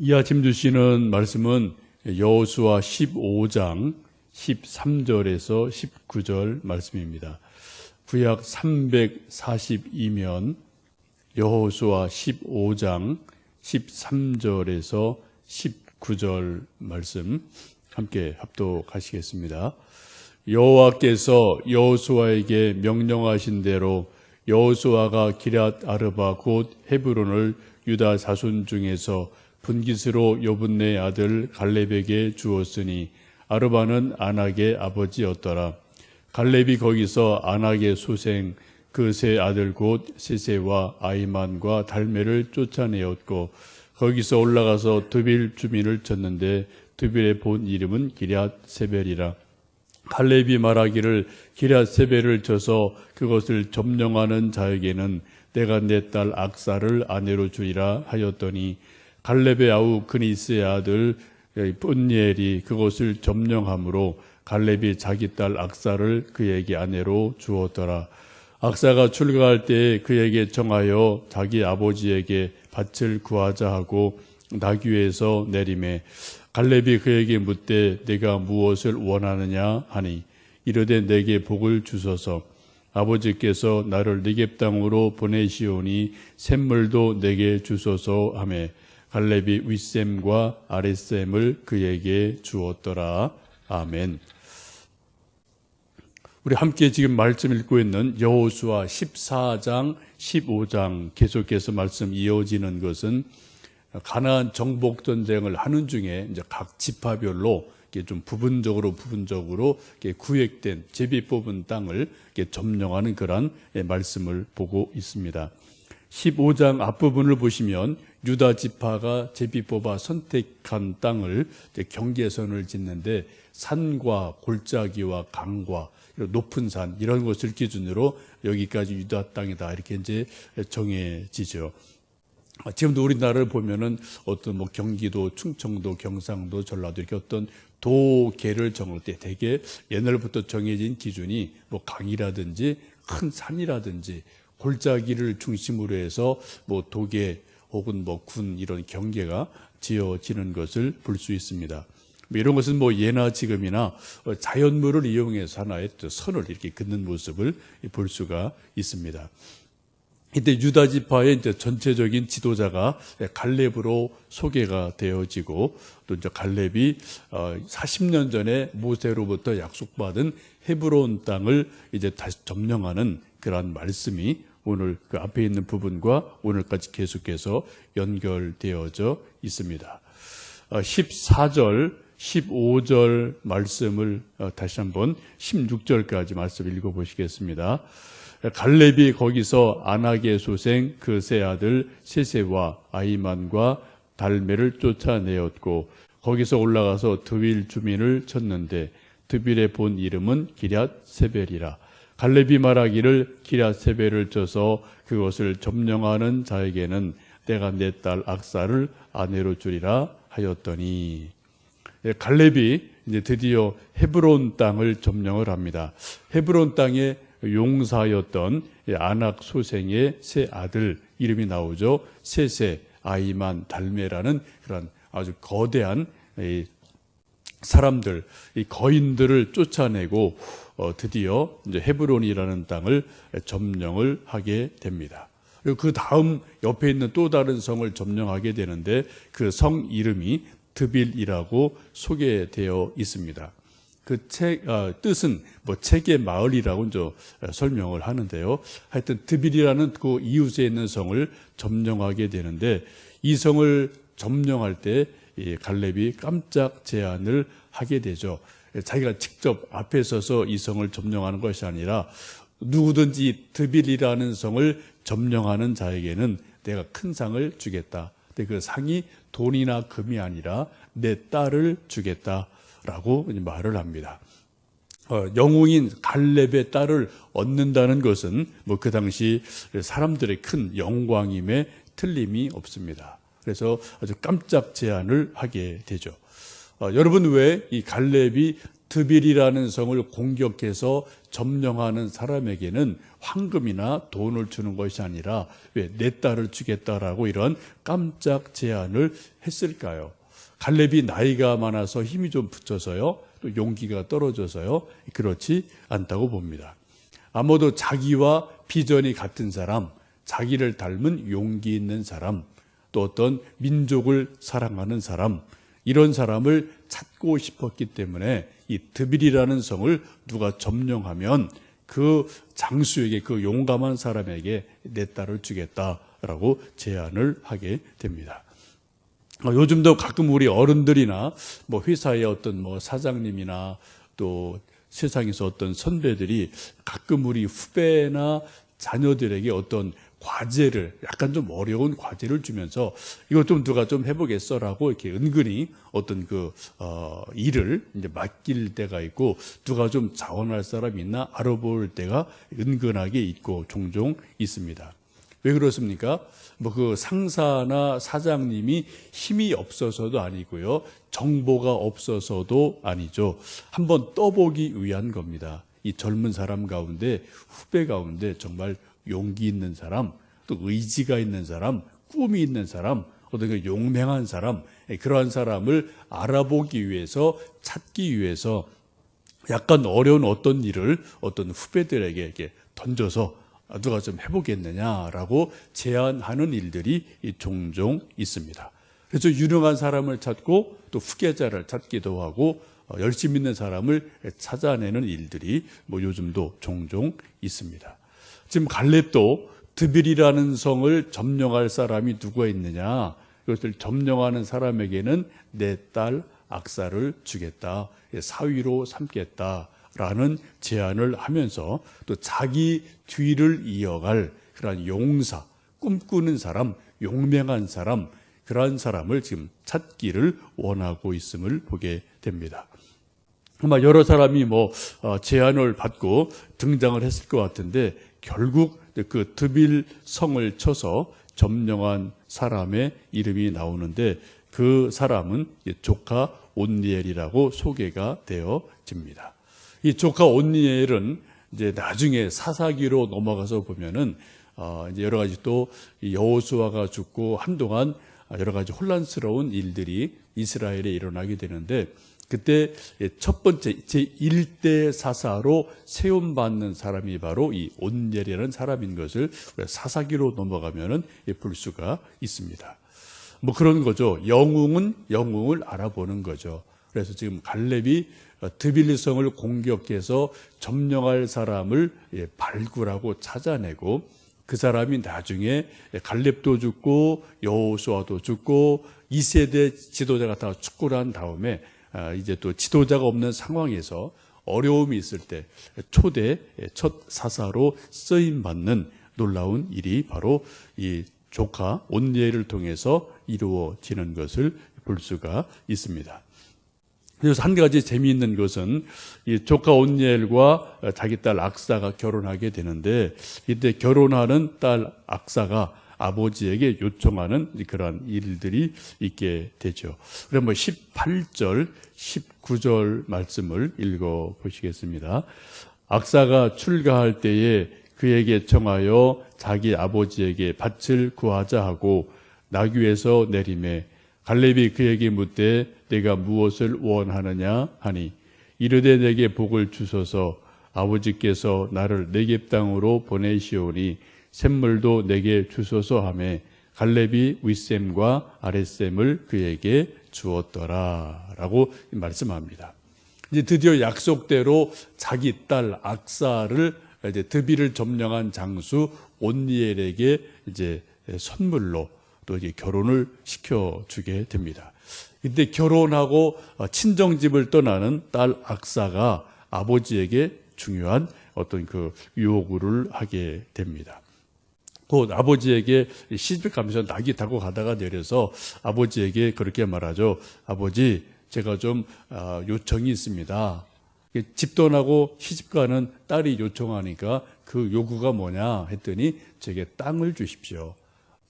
이 아침 주시는 말씀은 여호수아 15장 13절에서 19절 말씀입니다. 구약 342면 여호수아 15장 13절에서 19절 말씀 함께 합독하시겠습니다. 여호와께서 여호수아에게 명령하신 대로 여호수아가 기럇 아르바 곧 헤브론을 유다 자손 중에서 분깃으로 여분네 아들 갈렙에게 주었으니 아르바는 아낙의 아버지였더라. 갈렙이 거기서 아낙의 소생 그 세 아들 곧 세세와 아이만과 달메를 쫓아내었고 거기서 올라가서 드빌 주민을 쳤는데 드빌의 본 이름은 기럇 세벨이라. 갈렙이 말하기를 기럇 세벨을 쳐서 그것을 점령하는 자에게는 내가 내 딸 악사를 아내로 주리라 하였더니 갈렙의 아우 그니스의 아들 뿜니엘이 그것을 점령함으로 갈렙이 자기 딸 악사를 그에게 아내로 주었더라. 악사가 출가할 때에 그에게 정하여 자기 아버지에게 밭을 구하자 하고 나귀에서 내리매 갈렙이 그에게 묻되 내가 무엇을 원하느냐 하니 이르되 내게 복을 주소서. 아버지께서 나를 네겝 땅으로 보내시오니 샘물도 내게 주소서 하매 갈렙이 윗샘과 아랫샘을 그에게 주었더라. 아멘. 우리 함께 지금 말씀 읽고 있는 여호수아 14장, 15장 계속해서 말씀 이어지는 것은 가나안 정복 전쟁을 하는 중에 이제 각 지파별로 좀 부분적으로 구획된 제비 뽑은 땅을 점령하는 그런 말씀을 보고 있습니다. 15장 앞부분을 보시면 유다 지파가 제비 뽑아 선택한 땅을 경계선을 짓는데 산과 골짜기와 강과 높은 산 이런 것을 기준으로 여기까지 유다 땅이다 이렇게 이제 정해지죠. 지금도 우리나라를 보면은 어떤 경기도, 충청도, 경상도, 전라도 이렇게 어떤 도계를 정할 때 대개 옛날부터 정해진 기준이 강이라든지 큰 산이라든지 골짜기를 중심으로 해서 도계 혹은 군 이런 경계가 지어지는 것을 볼 수 있습니다. 이런 것은 예나 지금이나 자연물을 이용해서 하나의 선을 이렇게 긋는 모습을 볼 수가 있습니다. 이때 유다 지파의 이제 전체적인 지도자가 갈렙으로 소개가 되어지고 또 이제 갈렙이 40년 전에 모세로부터 약속받은 헤브론 땅을 이제 다시 점령하는 그러한 말씀이 오늘 그 앞에 있는 부분과 오늘까지 계속해서 연결되어져 있습니다. 14절, 15절 말씀을 다시 한번 16절까지 말씀 읽어보시겠습니다. 갈렙이 거기서 아낙의 소생 그 세 아들 세세와 아이만과 달메를 쫓아내었고 거기서 올라가서 드빌 주민을 쳤는데 드빌의 본 이름은 기럇 세벨이라. 갈렙이 말하기를 기럇 세벨을 쳐서 그것을 점령하는 자에게는 내가 내 딸 악사를 아내로 주리라 하였더니 갈렙이 이제 드디어 헤브론 땅을 점령을 합니다. 헤브론 땅에 용사였던 아낙 소생의 세 아들 이름이 나오죠. 세세, 아이만, 달메라는 그런 아주 거대한 사람들, 이 거인들을 쫓아내고 드디어 이제 헤브론이라는 땅을 점령을 하게 됩니다. 그리고 그 다음 옆에 있는 또 다른 성을 점령하게 되는데 그 성 이름이 드빌이라고 소개되어 있습니다. 그 뜻은 책의 마을이라고 이제 설명을 하는데요. 하여튼 드빌이라는 그 이웃에 있는 성을 점령하게 되는데 이 성을 점령할 때 갈렙이 깜짝 제안을 하게 되죠. 자기가 직접 앞에 서서 이 성을 점령하는 것이 아니라 누구든지 드빌이라는 성을 점령하는 자에게는 내가 큰 상을 주겠다. 근데 그 상이 돈이나 금이 아니라 내 딸을 주겠다라고 말을 합니다. 영웅인 갈렙의 딸을 얻는다는 것은 그 당시 사람들의 큰 영광임에 틀림이 없습니다. 그래서 아주 깜짝 제안을 하게 되죠. 여러분 왜 이 갈렙이 드빌이라는 성을 공격해서 점령하는 사람에게는 황금이나 돈을 주는 것이 아니라 왜 내 딸을 주겠다라고 이런 깜짝 제안을 했을까요? 갈렙이 나이가 많아서 힘이 좀 붙어서요, 또 용기가 떨어져서요, 그렇지 않다고 봅니다. 아마도 자기와 비전이 같은 사람, 자기를 닮은 용기 있는 사람, 또 어떤 민족을 사랑하는 사람, 이런 사람을 찾고 싶었기 때문에 이 드빌이라는 성을 누가 점령하면 그 장수에게, 그 용감한 사람에게 내 딸을 주겠다라고 제안을 하게 됩니다. 요즘도 가끔 우리 어른들이나 뭐 회사의 어떤 뭐 사장님이나 또 세상에서 어떤 선배들이 가끔 우리 후배나 자녀들에게 어떤 과제를, 약간 좀 어려운 과제를 주면서 이거 좀 누가 좀 해보겠어라고 이렇게 은근히 어떤 일을 이제 맡길 때가 있고, 누가 좀 자원할 사람이 있나 알아볼 때가 은근하게 있고 종종 있습니다. 왜 그렇습니까? 뭐 그 상사나 사장님이 힘이 없어서도 아니고요, 정보가 없어서도 아니죠. 한번 떠보기 위한 겁니다. 이 젊은 사람 가운데, 후배 가운데 정말 용기 있는 사람, 또 의지가 있는 사람, 꿈이 있는 사람, 어떤 그 용맹한 사람, 그러한 사람을 알아보기 위해서, 찾기 위해서 약간 어려운 어떤 일을 어떤 후배들에게 이렇게 던져서 누가 좀 해보겠느냐라고 제안하는 일들이 종종 있습니다. 그래서 유능한 사람을 찾고 또 후계자를 찾기도 하고 열심 있는 사람을 찾아내는 일들이 뭐 요즘도 종종 있습니다. 지금 갈렙도 드빌이라는 성을 점령할 사람이 누가 있느냐, 이것을 점령하는 사람에게는 내 딸 악사를 주겠다, 사위로 삼겠다라는 제안을 하면서 또 자기 뒤를 이어갈 그러한 용사, 꿈꾸는 사람, 용맹한 사람, 그러한 사람을 지금 찾기를 원하고 있음을 보게 됩니다. 아마 여러 사람이 제안을 받고 등장을 했을 것 같은데, 결국 그 드빌 성을 쳐서 점령한 사람의 이름이 나오는데, 그 사람은 조카 온니엘이라고 소개가 되어집니다. 이 조카 온니엘은 이제 나중에 사사기로 넘어가서 보면은 이제 여러 가지 또 여호수아가 죽고 한동안 여러 가지 혼란스러운 일들이 이스라엘에 일어나게 되는데, 그때 첫 번째 제1대 사사로 세움받는 사람이 바로 이 온니엘이라는 사람인 것을 사사기로 넘어가면은 볼 수가 있습니다. 뭐 그런 거죠. 영웅은 영웅을 알아보는 거죠. 그래서 지금 갈렙이 드빌성을 공격해서 점령할 사람을 발굴하고 찾아내고, 그 사람이 나중에 갈렙도 죽고 여호수아도 죽고 2세대 지도자가 다 죽고 난 다음에 이제 또 지도자가 없는 상황에서 어려움이 있을 때 초대 첫 사사로 쓰임받는 놀라운 일이 바로 이 조카 온니엘을 통해서 이루어지는 것을 볼 수가 있습니다. 그래서 한 가지 재미있는 것은 이 조카 온니엘과 자기 딸 악사가 결혼하게 되는데, 이때 결혼하는 딸 악사가 아버지에게 요청하는 그러한 일들이 있게 되죠. 그럼 18절, 19절 말씀을 읽어 보시겠습니다. 악사가 출가할 때에 그에게 청하여 자기 아버지에게 밭을 구하자 하고 나귀에서 내리매, 갈렙이 그에게 묻되 내가 무엇을 원하느냐 하니, 이르되 내게 복을 주소서, 아버지께서 나를 네겝 땅으로 보내시오니 샘물도 내게 주소서 하매, 갈렙이 윗샘과 아랫샘을 그에게 주었더라 라고 말씀합니다. 이제 드디어 약속대로 자기 딸 악사를 이제 드빌을 점령한 장수 온니엘에게 이제 선물로 또 이제 결혼을 시켜주게 됩니다. 근데 결혼하고 친정집을 떠나는 딸 악사가 아버지에게 중요한 어떤 그 요구를 하게 됩니다. 곧 아버지에게 시집 가면서 낙이 타고 가다가 내려서 아버지에게 그렇게 말하죠. 아버지, 제가 좀 요청이 있습니다. 집 떠나고 시집 가는 딸이 요청하니까 그 요구가 뭐냐 했더니 제게 땅을 주십시오.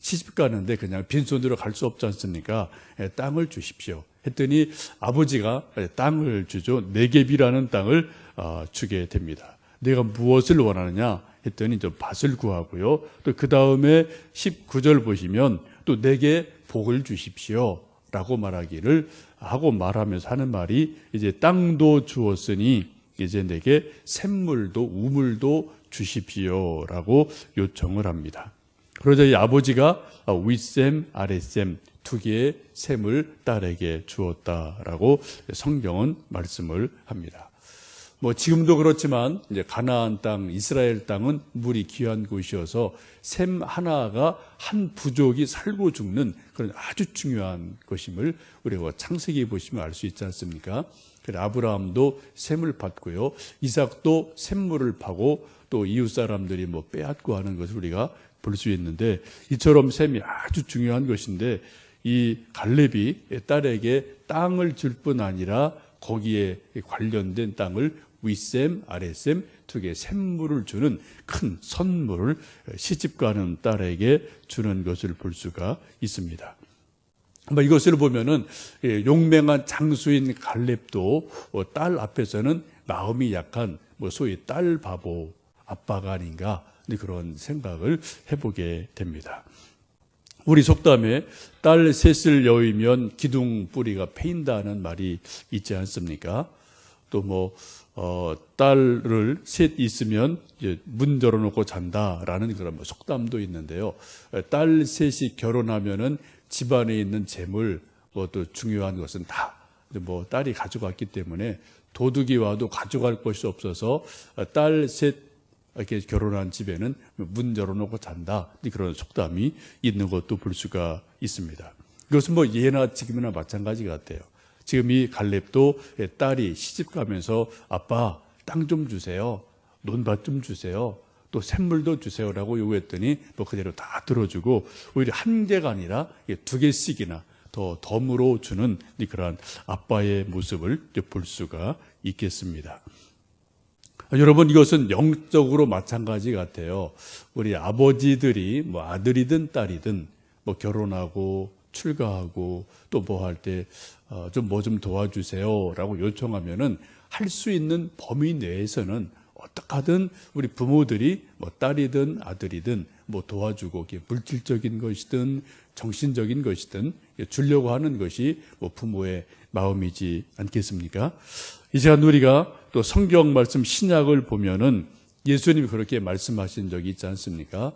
시집 가는데 그냥 빈손으로 갈 수 없지 않습니까? 땅을 주십시오. 했더니 아버지가 땅을 주죠. 네겝이라는 땅을 주게 됩니다. 내가 무엇을 원하느냐 했더니 좀 밭을 구하고요. 또 그 다음에 19절 보시면 또 내게 복을 주십시오 라고 말하기를 하고 말하면서 하는 말이 이제 땅도 주었으니 이제 내게 샘물도 우물도 주십시오 라고 요청을 합니다. 그러자 이 아버지가 윗샘 아랫샘 두 개의 샘을 딸에게 주었다라고 성경은 말씀을 합니다. 뭐 지금도 그렇지만 이제 가나안 땅, 이스라엘 땅은 물이 귀한 곳이어서 샘 하나가 한 부족이 살고 죽는 그런 아주 중요한 것임을 우리가 창세기 보시면 알 수 있지 않습니까? 그래서 아브라함도 샘을 팠고요, 이삭도 샘물을 파고 또 이웃 사람들이 뭐 빼앗고 하는 것을 우리가 볼 수 있는데, 이처럼 샘이 아주 중요한 것인데 이 갈렙이 딸에게 땅을 줄 뿐 아니라 거기에 관련된 땅을 윗샘, 아랫샘 두 개의 샘물을 주는 큰 선물을 시집가는 딸에게 주는 것을 볼 수가 있습니다. 이것을 보면은 용맹한 장수인 갈렙도 딸 앞에서는 마음이 약한 소위 딸 바보 아빠가 아닌가 그런 생각을 해보게 됩니다. 우리 속담에 딸 셋을 여의면 기둥 뿌리가 패인다는 말이 있지 않습니까? 또 딸을 셋 있으면 이제 문 열어놓고 잔다라는 그런 속담도 있는데요. 딸 셋이 결혼하면은 집안에 있는 재물, 또 중요한 것은 다 딸이 가져갔기 때문에 도둑이 와도 가져갈 것이 없어서 딸 셋 이렇게 결혼한 집에는 문 열어놓고 잔다, 그런 속담이 있는 것도 볼 수가 있습니다. 이것은 예나 지금이나 마찬가지 같아요. 지금 이 갈렙도 딸이 시집 가면서 아빠 땅 좀 주세요, 논밭 좀 주세요, 또 샘물도 주세요라고 요구했더니 그대로 다 들어주고 오히려 한 개가 아니라 두 개씩이나 더 덤으로 주는 그러한 아빠의 모습을 볼 수가 있겠습니다. 여러분, 이것은 영적으로 마찬가지 같아요. 우리 아버지들이 아들이든 딸이든 결혼하고 출가하고 또 할 때 좀 도와주세요라고 요청하면은 할 수 있는 범위 내에서는 어떻게 하든 우리 부모들이 딸이든 아들이든 도와주고 물질적인 것이든 정신적인 것이든 주려고 하는 것이 부모의 마음이지 않겠습니까? 이 시간 우리가 또 성경 말씀 신약을 보면은 예수님이 그렇게 말씀하신 적이 있지 않습니까?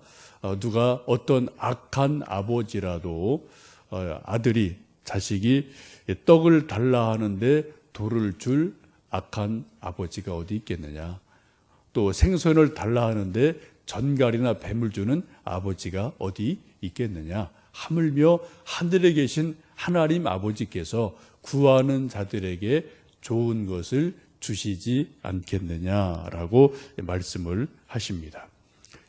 누가 어떤 악한 아버지라도 아들이 자식이 떡을 달라 하는데 돌을 줄 악한 아버지가 어디 있겠느냐? 또 생선을 달라 하는데 전갈이나 뱀을 주는 아버지가 어디 있겠느냐? 하물며 하늘에 계신 하나님 아버지께서 구하는 자들에게 좋은 것을 주시지 않겠느냐라고 말씀을 하십니다.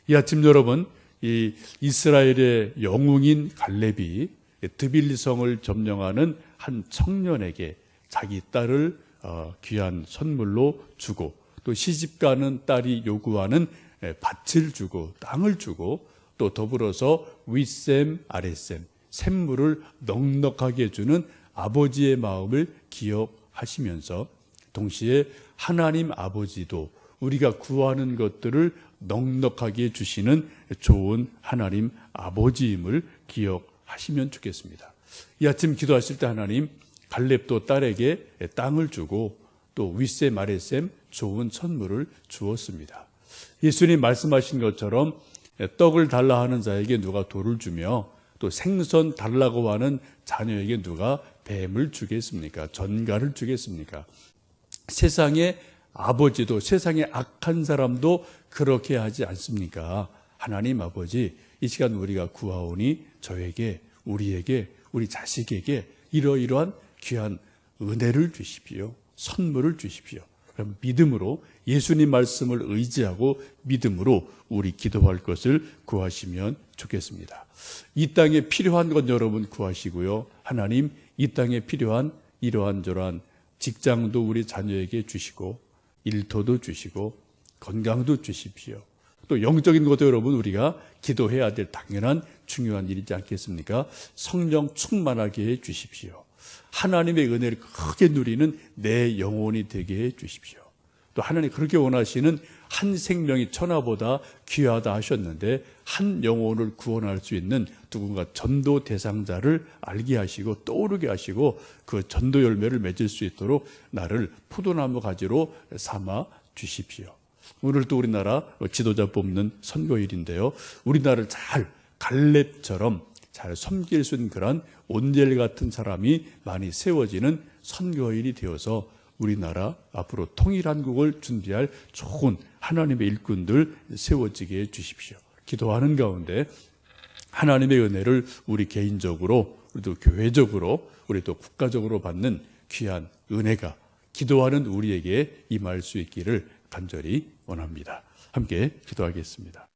이 아침 여러분, 이 이스라엘의 영웅인 갈렙이 드빌리성을 점령하는 한 청년에게 자기 딸을 귀한 선물로 주고, 또 시집가는 딸이 요구하는 밭을 주고 땅을 주고, 또 더불어서 윗샘 아랫샘 샘물을 넉넉하게 주는 아버지의 마음을 기억하시면서 동시에 하나님 아버지도 우리가 구하는 것들을 넉넉하게 주시는 좋은 하나님 아버지임을 기억하시면 좋겠습니다. 이 아침 기도하실 때 하나님, 갈렙도 딸에게 땅을 주고 또 윗샘 아랫샘 좋은 선물을 주었습니다. 예수님 말씀하신 것처럼 떡을 달라 하는 자에게 누가 돌을 주며 또 생선 달라고 하는 자녀에게 누가 뱀을 주겠습니까? 전갈을 주겠습니까? 세상의 아버지도, 세상의 악한 사람도 그렇게 하지 않습니까? 하나님 아버지, 이 시간 우리가 구하오니 저에게, 우리에게, 우리 자식에게 이러이러한 귀한 은혜를 주십시오. 선물을 주십시오. 그럼 믿음으로, 예수님 말씀을 의지하고 믿음으로 우리 기도할 것을 구하시면 좋겠습니다. 이 땅에 필요한 건 여러분 구하시고요. 하나님, 이 땅에 필요한 이러한 저러한 직장도 우리 자녀에게 주시고, 일터도 주시고, 건강도 주십시오. 또 영적인 것도 여러분 우리가 기도해야 될 당연한 중요한 일이지 않겠습니까? 성령 충만하게 해 주십시오. 하나님의 은혜를 크게 누리는 내 영혼이 되게 해 주십시오. 또 하나님 그렇게 원하시는 한 생명이 천하보다 귀하다 하셨는데 한 영혼을 구원할 수 있는 누군가 전도 대상자를 알게 하시고 떠오르게 하시고 그 전도 열매를 맺을 수 있도록 나를 포도나무 가지로 삼아 주십시오. 오늘 또 우리나라 지도자 뽑는 선거일인데요. 우리나라를 잘 갈렙처럼 잘 섬길 수 있는 그런 온젤 같은 사람이 많이 세워지는 선거일이 되어서 우리나라 앞으로 통일한국을 준비할 좋은 하나님의 일꾼들 세워지게 해 주십시오. 기도하는 가운데 하나님의 은혜를 우리 개인적으로, 우리도 교회적으로, 우리도 국가적으로 받는 귀한 은혜가 기도하는 우리에게 임할 수 있기를 간절히 원합니다. 함께 기도하겠습니다.